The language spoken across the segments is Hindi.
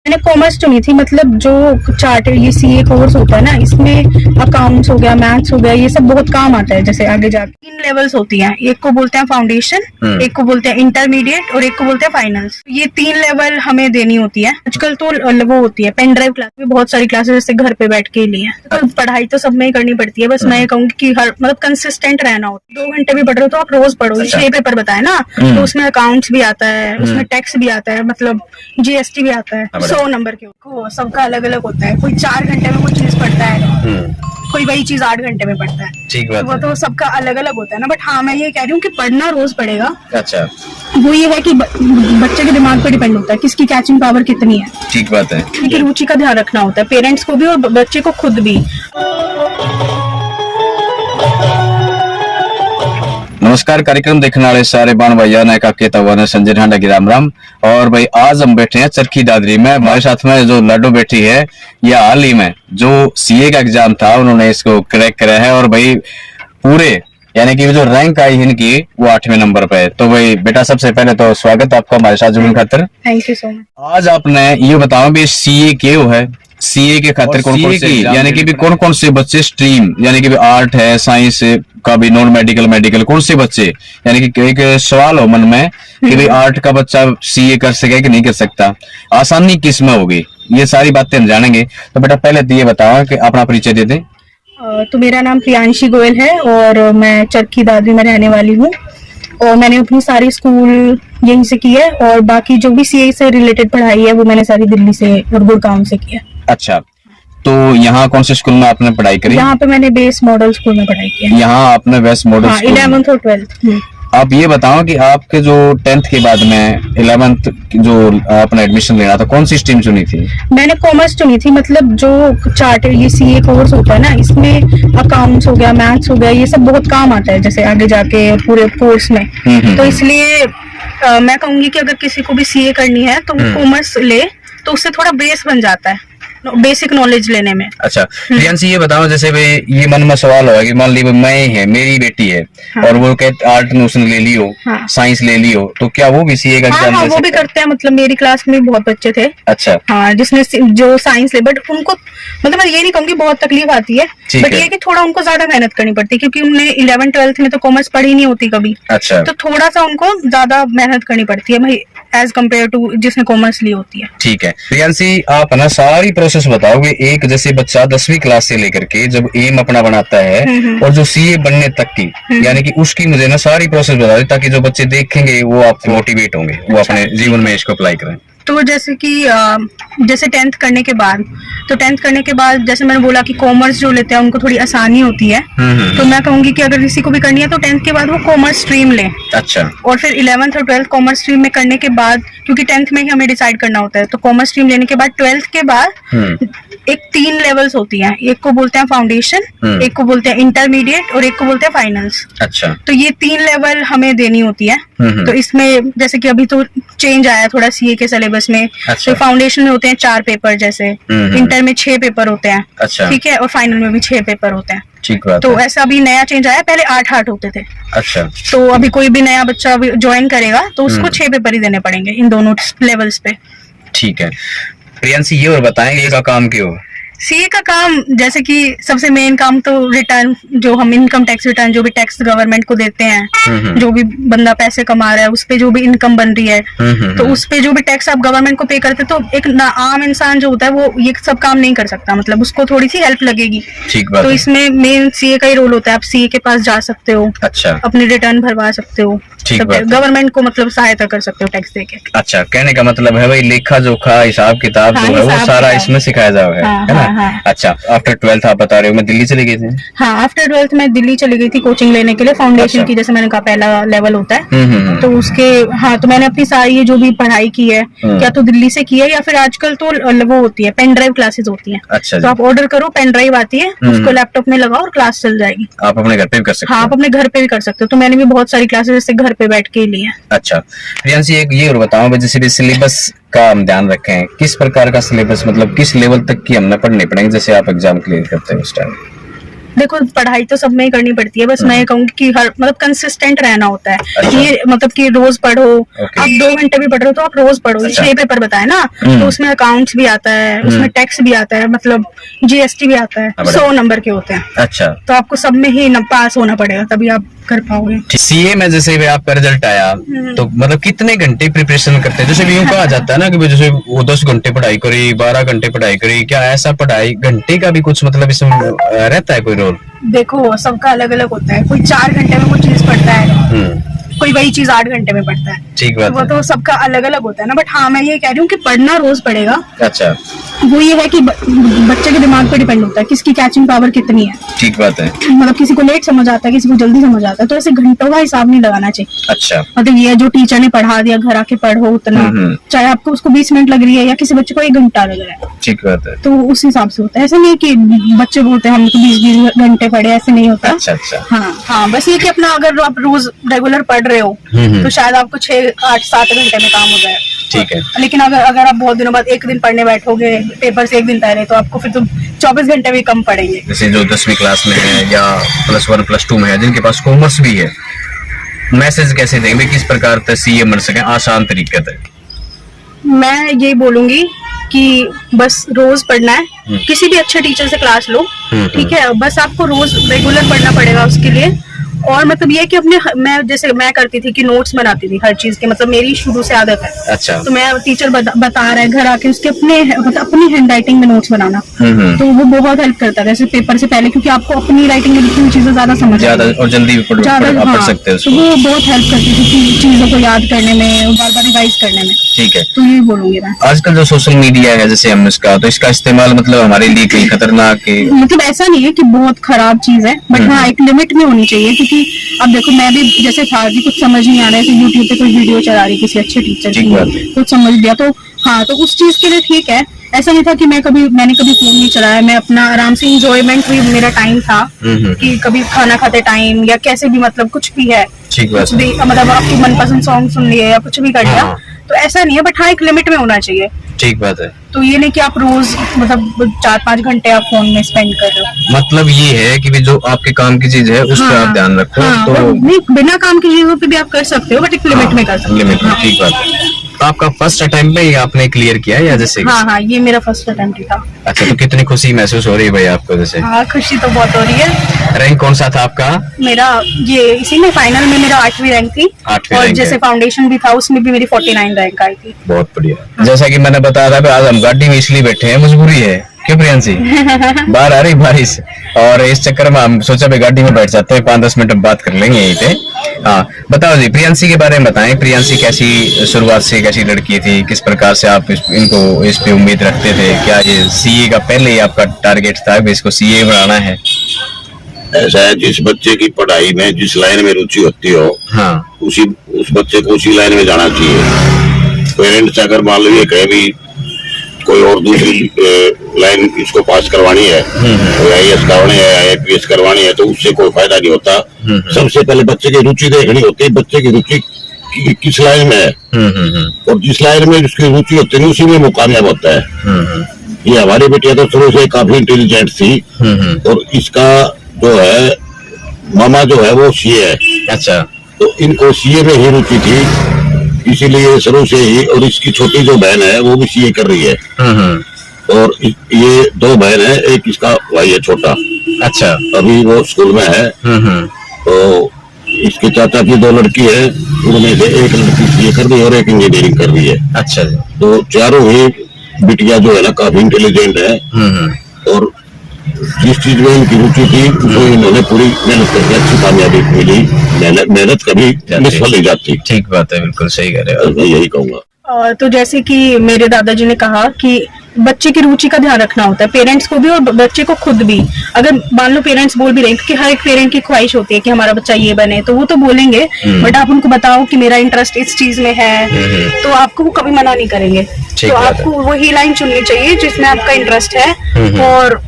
मैंने कॉमर्स चुनी थी, मतलब जो चार्ट ये सीए कोर्स होता है ना, इसमें अकाउंट्स हो गया, मैथ्स हो गया, ये सब बहुत काम आता है। जैसे आगे जाके 3 लेवल्स होती हैं, एक को बोलते हैं फाउंडेशन, एक को बोलते हैं इंटरमीडिएट और एक को बोलते हैं फाइनल्स। ये 3 लेवल हमें देनी होती है। आजकल तो वो होती है पेन ड्राइव क्लास में, बहुत सारी क्लासेस जैसे घर पे बैठ के लिए। तो पढ़ाई तो सब में ही करनी पड़ती है, बस मैं ये कहूंगी कि हर मतलब कंसिस्टेंट रहना होता है। 2 घंटे भी पढ़ रहे हो तो आप रोज पढ़ो। 6 पेपर बताए ना, तो उसमें अकाउंट्स भी आता है, उसमें टैक्स भी आता है, मतलब जीएसटी भी आता है। 100 नंबर के सबका अलग अलग होता है। कोई 4 घंटे में कोई चीज पढ़ता है, कोई वही चीज 8 घंटे में पढ़ता है। ठीक बात वो तो सबका अलग अलग होता है ना। बट हाँ, मैं ये कह रही हूँ कि पढ़ना रोज पड़ेगा। अच्छा, वो ये है कि बच्चे के दिमाग पर डिपेंड होता है किसकी कैचिंग पावर कितनी है। ठीक बात है। उनकी रुचि का ध्यान रखना होता है, पेरेंट्स को भी और बच्चे को खुद भी। नमस्कार, कार्यक्रम देखने वाले सारे बान भैया ने का केतवा संजय ढांडा की राम राम। और भाई आज हम बैठे हैं चरखी दादरी में। हमारे साथ में जो लड्डू बैठी है, ये हाल ही में जो सीए का एग्जाम था उन्होंने इसको क्रैक करा है। और भाई पूरे यानी कि जो रैंक आई इनकी वो 8वें नंबर पे है। तो भाई बेटा, सबसे पहले तो स्वागत आपका हमारे साथ जुड़ने खातिर। Thank you so much. आज आपने ये बताओ भी सीए क्यों है, सीए के खातिर कौन कौन से यानी कि भी कौन कौन से बच्चे स्ट्रीम यानी कि भी आर्ट है, साइंस का भी, नॉन मेडिकल, मेडिकल कौन से बच्चे, यानी कि एक सवाल हो मन में कि भाई आर्ट का बच्चा सीए कर सके कि नहीं कर सकता, आसानी किस में होगी, ये सारी बातें हम जानेंगे। तो बेटा पहले तो ये बताओ कि अपना परिचय दे दें। तो मेरा नाम प्रियांशी गोयल है और मैं चरखी दादरी में रहने वाली हूँ। और मैंने अपनी सारी स्कूल यहीं से की है और बाकी जो भी सीए से रिलेटेड पढ़ाई है वो मैंने सारी दिल्ली से और गुड़गांव से की है। अच्छा, तो यहाँ कौन से स्कूल में आपने पढ़ाई करी? यहाँ पे मैंने बेस मॉडल स्कूल में पढ़ाई की है। यहाँ आपने वेस्ट मॉडल? हाँ, 11th और 12th। आप ये बताओ कि आपके जो 10th के बाद में 11th जो आपने एडमिशन लेना था, कौन सी स्ट्रीम चुनी थी? मैंने कॉमर्स चुनी थी, मतलब जो चार्ट ये सीए कोर्स होता है ना, इसमें अकाउंट्स हो गया, मैथ्स हो गया, ये सब बहुत काम आता है जैसे आगे जाके पूरे कोर्स में। तो इसलिए मैं कहूंगी कि अगर किसी को भी सीए करनी है तो कॉमर्स ले, तो उससे थोड़ा बेस बन जाता है बेसिक नॉलेज लेने में। अच्छा प्रियांशी, ये बताओ जैसे भाई ये मन में सवाल होगा कि मान ली मैं है, मेरी बेटी है, हाँ, और वो कहते आर्ट ने उसने ले लियो, हाँ, साइंस ले लियो, तो क्या वो भी सीए का एग्जाम? हाँ, वो भी करते हैं। मतलब मेरी क्लास में बहुत बच्चे थे। अच्छा, हाँ, जिसने जो साइंस ले, बट उनको मतलब मैं ये नहीं कहूँगी बहुत तकलीफ आती है, बट ये कि थोड़ा उनको ज्यादा मेहनत करनी पड़ती है क्योंकि उन्हें 11th 12th में तो कॉमर्स पढ़ी नहीं होती कभी। अच्छा, तो थोड़ा सा उनको ज्यादा मेहनत करनी पड़ती है भाई एज कम्पेयर टू जिसने कॉमर्स ली होती है। ठीक है प्रियांशी, आप ना सारी प्रोसेस बताओगे। एक जैसे बच्चा 10वीं क्लास से लेकर के जब एम अपना बनाता है और जो सीए बनने तक की, यानी कि उसकी मुझे ना सारी प्रोसेस बता दे ताकि जो बच्चे देखेंगे वो आपसे मोटिवेट होंगे, वो अपने जीवन में इसको अप्लाई करें। तो जैसे कि जैसे 10th करने के बाद, तो 10th करने के बाद जैसे मैंने बोला कि कॉमर्स जो लेते हैं उनको थोड़ी आसानी होती है। तो मैं कहूंगी कि अगर किसी को भी करनी है तो 10th के बाद वो कॉमर्स स्ट्रीम ले। अच्छा, और फिर 11th और 12th कॉमर्स स्ट्रीम में करने के बाद, क्योंकि 10th में ही हमें डिसाइड करना होता है, तो कॉमर्स स्ट्रीम लेने के बाद 12th के बाद एक 3 लेवल्स होती हैं। एक को बोलते हैं फाउंडेशन, एक को बोलते हैं इंटरमीडिएट और एक को बोलते हैं फाइनल्स। अच्छा, तो ये 3 लेवल हमें देनी होती है। तो इसमें जैसे कि अभी तो चेंज आया थोड़ा सीए के सिलेबस में। अच्छा, तो फाउंडेशन में होते हैं 4 पेपर, जैसे इंटर में 6 पेपर होते हैं। अच्छा, ठीक है, और फाइनल में भी 6 पेपर होते हैं। ठीक बात तो है। ऐसा अभी नया चेंज आया, पहले 8 होते थे। अच्छा, तो अभी कोई भी नया बच्चा ज्वाइन करेगा तो उसको 6 पेपर ही देने पड़ेंगे इन दोनों लेवल्स पे। ठीक है प्रियांशी, ये और बताएंगे इसका काम क्यों? सीए का काम जैसे कि सबसे मेन काम तो रिटर्न, जो हम इनकम टैक्स रिटर्न जो भी टैक्स गवर्नमेंट को देते हैं, जो भी बंदा पैसे कमा रहा है उस पे जो भी इनकम बन रही है, तो उस पे जो भी टैक्स आप गवर्नमेंट को पे करते, तो एक आम इंसान जो होता है वो ये सब काम नहीं कर सकता, मतलब उसको थोड़ी सी हेल्प लगेगी। ठीक बात तो इसमें मेन सीए का ही रोल होता है। आप सीए के पास जा सकते हो, अच्छा, अपने रिटर्न भरवा सकते हो, गवर्नमेंट को मतलब सहायता कर सकते हो टैक्स देके। अच्छा, कहने का मतलब है भाई लेखा जोखा हिसाब किताब जो है वो सारा इसमें सिखाया जाएगा, है ना? हाँ। अच्छा, आफ्टर 12th आप बता रहे हो मैं दिल्ली चली गई थी? हाँ, आफ्टर 12th मैं दिल्ली चली गई थी कोचिंग लेने के लिए फाउंडेशन की, जैसे मैंने कहा पहला लेवल होता है। तो उसके हाँ, तो मैंने अपनी सारी जो भी पढ़ाई की है क्या तो दिल्ली से की है, या फिर आजकल तो वो होती है पेन ड्राइव क्लासेस होती है। अच्छा, तो आप ऑर्डर करो, पेन ड्राइव आती है, उसको लैपटॉप में लगाओ और क्लास चल जाएगी। आप अपने घर पे भी कर सकते हो? हाँ, आप अपने घर पे भी कर सकते हो। तो मैंने भी बहुत सारी क्लासेस जैसे घर पे बैठ के ली है। अच्छा प्रियांशी, एक ये और बताओ जैसे भी सिलेबस का हम ध्यान रखें, किस प्रकार का सिलेबस, मतलब किस लेवल तक की हमने पढ़ने पड़ेंगे जैसे आप एग्जाम क्लियर करते हैं उस टाइम? देखो पढ़ाई तो सब में ही करनी पड़ती है, बस मैं ये कहूंगी कि हर मतलब कंसिस्टेंट रहना होता है। अच्छा। ये मतलब कि रोज पढ़ो, ओके। आप 2 घंटे भी पढ़ रहे हो तो आप रोज पढ़ो। अच्छा। 6 पेपर बताए ना, तो उसमें अकाउंट्स भी आता है, उसमें टैक्स भी आता है, मतलब जीएसटी भी आता है, 100 नंबर के होते हैं। अच्छा, तो आपको सब में ही पास होना पड़ेगा, तभी आप कर पाओगे। सीए में जैसे भी आपका रिजल्ट आया तो मतलब कितने घंटे प्रिपरेशन करते हैं? जैसे भी यूं कहा जाता है ना कि भाई जैसे वो 10 घंटे पढ़ाई करी, 12 घंटे पढ़ाई करी, क्या ऐसा पढ़ाई घंटे का भी कुछ मतलब इसमें रहता है कोई रोल? देखो सबका अलग अलग होता है, कोई 4 घंटे में कोई चीज पढ़ता है, कोई वही चीज 8 घंटे में पढ़ता है। ठीक बात वो है। तो सबका अलग अलग होता है ना, बट हाँ मैं ये कह रही हूँ कि पढ़ना रोज पड़ेगा। अच्छा, वो ये है कि बच्चे के दिमाग पे डिपेंड होता है, किसकी कैचिंग पावर कितनी है। ठीक बात है। मतलब किसी को लेट समझ आता है, किसी को जल्दी समझ आता है, तो ऐसे घंटों का हिसाब नहीं लगाना चाहिए। अच्छा, मतलब ये जो टीचर ने पढ़ा दिया घर आके पढ़ो उतना, चाहे आपको उसको 20 मिनट लग रही है या किसी बच्चे को 1 घंटा लग रहा है, ठीक बात है। तो उस हिसाब से होता है। ऐसा नहीं है कि बच्चे बोलते हैं हम तो 20-20 घंटे पढ़े, ऐसे नहीं होता। अच्छा अच्छा, हाँ बस ये कि अपना अगर आप रोज रेगुलर पढ़ रहे हो तो शायद आपको 6-8-7 घंटे में काम हो जाए। ठीक है। लेकिन अगर आप बहुत दिनों बाद एक दिन पढ़ने बैठोगे, पेपर से 1 दिन पहले, तो आपको फिर तो 24 घंटे भी कम पड़ेंगे। जैसे जो 10वीं क्लास में है या +1 +2 में है, जिनके पास कॉमर्स भी है, मैसेज कैसे देंगे किस प्रकार से सीए बन सके आसान तरीके से? मैं ये बोलूंगी कि बस रोज पढ़ना है, किसी भी अच्छे टीचर से क्लास लो, ठीक है, बस आपको रोज रेगुलर पढ़ना पड़ेगा उसके लिए। और मतलब ये कि जैसे मैं करती थी कि नोट्स बनाती थी हर चीज के, मतलब मेरी शुरू से आदत है। अच्छा, तो मैं टीचर बता रहा है घर आके उसके अपनी हैंड राइटिंग में नोट्स बनाना, तो वो बहुत हेल्प करता है जैसे पेपर से पहले, क्योंकि आपको अपनी राइटिंग में लिखी हुई चीजें ज्यादा समझ ज्यादा और जल्दी पढ़ सकते हैं तो वो बहुत हेल्प करती थी चीजों को याद करने में, बार बार रिवाइज करने में। ठीक है। तो यही बोलूंगी मैं। आजकल जो सोशल मीडिया है जैसे हम इसका, तो इसका इस्तेमाल मतलब हमारे लिए कोई खतरनाक है? मतलब ऐसा नहीं है कि बहुत खराब चीज है, बट हाँ एक लिमिट में होनी चाहिए। क्योंकि अब देखो मैं भी जैसे था कि कुछ समझ नहीं आ रहा है, तो यूट्यूब पे कोई वीडियो चला रही किसी अच्छे टीचर की, कुछ समझ लिया तो हाँ, तो उस चीज के लिए ठीक है। ऐसा नहीं था कि मैंने कभी फोन नहीं चलाया, मैं अपना आराम से इंजॉयमेंट भी मेरा टाइम था कि कभी खाना खाते टाइम या कैसे भी, मतलब कुछ भी है, कुछ भी मतलब आपकी मनपसंद सॉन्ग सुन लिए या कुछ भी कर लिया, तो ऐसा नहीं है। बट हाँ एक लिमिट में होना चाहिए। ठीक बात है। तो ये नहीं कि आप रोज मतलब 4-5 घंटे आप फोन में स्पेंड कर रहे हो। मतलब ये है कि भी जो आपके काम की चीज है उस पर आप ध्यान रखो। तो नहीं, बिना काम की चीजों पे भी आप कर सकते हो, बट एक लिमिट में कर सकते हो। लिमिट में, ठीक बात है। तो आपका फर्स्ट अटेम्प्ट में ही आपने क्लियर किया या जैसे? हाँ, ये मेरा फर्स्ट अटेम्प्ट ही था। अच्छा, तो कितनी खुशी महसूस हो रही है भाई आपको जैसे? हाँ, खुशी तो बहुत हो रही है। रैंक कौन सा था आपका? मेरा ये इसी में फाइनल में मेरा 8वीं रैंक थी, और जैसे फाउंडेशन भी था उसमें भी मेरी 49 रैंक आई थी। बहुत बढ़िया। जैसा कि मैंने बताया था, आज हम गाड़ी में इसलिए बैठे हैं, मजबूरी है। क्यों प्रियांशी? बाहर आ रही बारिश, और इस चक्कर में हम सोचा भाई गाड़ी में बैठ जाते हैं, 5-10 मिनट बात कर लेंगे यहीं पे। हाँ, बताओ जी प्रियांशी के बारे में बताएं। प्रियांशी कैसी शुरुआत से कैसी लड़की थी, किस प्रकार से आप इनको इस पे उम्मीद रखते थे? क्या ये सीए का पहले ही आपका टारगेट था कि इसको सीए बनाना है? ऐसा है, जिस बच्चे की पढ़ाई में जिस लाइन में रुचि होती हो, हाँ, उस बच्चे को उसी लाइन में जाना चाहिए। पेरेंट्स अगर मान लीजिए कहे भी कोई और दूसरी लाइन इसको पास करवानी है, कोई IAS करवानी है, IPS करवानी है, तो उससे कोई फायदा नहीं होता। सबसे पहले बच्चे की रुचि देखनी होती है, बच्चे की रुचि किस लाइन में है, और जिस लाइन में उसकी रुचि होती है उसी में वो कामयाब होता है। ये हमारी बेटिया तो शुरू से काफी इंटेलिजेंट थी, और इसका जो है मामा जो है वो सीए है। अच्छा, तो इनको सीए में ही रुचि थी, इसीलिए शुरू से ही। और इसकी छोटी जो बहन है वो भी सीए कर रही है, और ये 2 बहन है, एक इसका भाई है छोटा। अच्छा, अभी वो स्कूल में है। तो इसके चाचा की 2 लड़की है, उनमें से एक लड़की सीए कर रही है और एक इंजीनियरिंग कर रही है। अच्छा जी। तो चारों ही बिटिया जो है ना काफी इंटेलिजेंट है, और जिस चीज में इनकी रुचि थी उसमें इन्होंने पूरी मेहनत करके अच्छी कामयाबी मिली। मेहनत कभी निष्फल नहीं जाती। ठीक बात है, बिल्कुल सही कह रहे हो। मैं यही कहूँगा। तो जैसे कि मेरे दादाजी ने कहा कि बच्चे की रुचि का ध्यान रखना होता है, पेरेंट्स को भी और बच्चे को खुद भी। अगर मान लो पेरेंट्स बोल भी रहे हैं, क्योंकि हर एक पेरेंट की ख्वाहिश होती है कि हमारा बच्चा ये बने, तो वो तो बोलेंगे, बट आप उनको बताओ कि मेरा इंटरेस्ट इस चीज में है, तो आपको वो कभी मना नहीं करेंगे। तो आपको वही लाइन चुननी चाहिए जिसमें आपका इंटरेस्ट है, और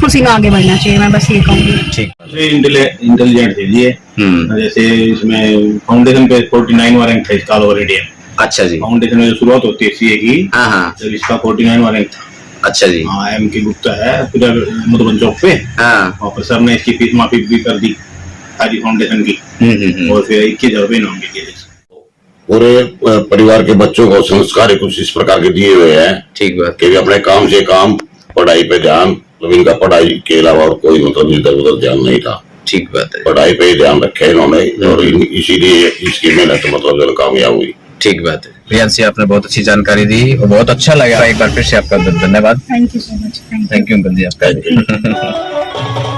उसी में आगे बढ़ना चाहिए। मैं बस ये कहूँगी। ठीक, इंटेलिजेंट थे ये। जैसे इसमें फाउंडेशन पे 49वां रैंक था इसका ऑलरेडी। अच्छा जी। फाउंडेशन में जो शुरुआत होती है सीए की, हाँ, जब इसका 49वां रैंक था, अच्छा जी। हाँ, एम के गुप्ता है उधर मधुबन चौक पे। हाँ। और फिर सर ने इसकी फीस माफी भी कर दी हाजी फाउंडेशन की। और फिर 21,000 रुपये इनाम भी दिए। पूरे परिवार के बच्चों को संस्कार कुछ इस प्रकार के दिए हुए हैं। ठीक बात। कि भी अपने काम से काम, पढ़ाई पे ध्यान, तो इनका पढ़ाई के अलावा और कोई मतलब इधर उधर ध्यान नहीं था। ठीक बात है। पढ़ाई पे ही ध्यान रखे इन्होंने और इसीलिए इसकी मेहनत मतलब जो कामयाब हुई। ठीक बात है। प्रियांशी, आपने बहुत अच्छी जानकारी दी और बहुत अच्छा लगा। एक बार फिर से आपका धन्यवाद। Thank you so much. Thank you uncle ji आपका।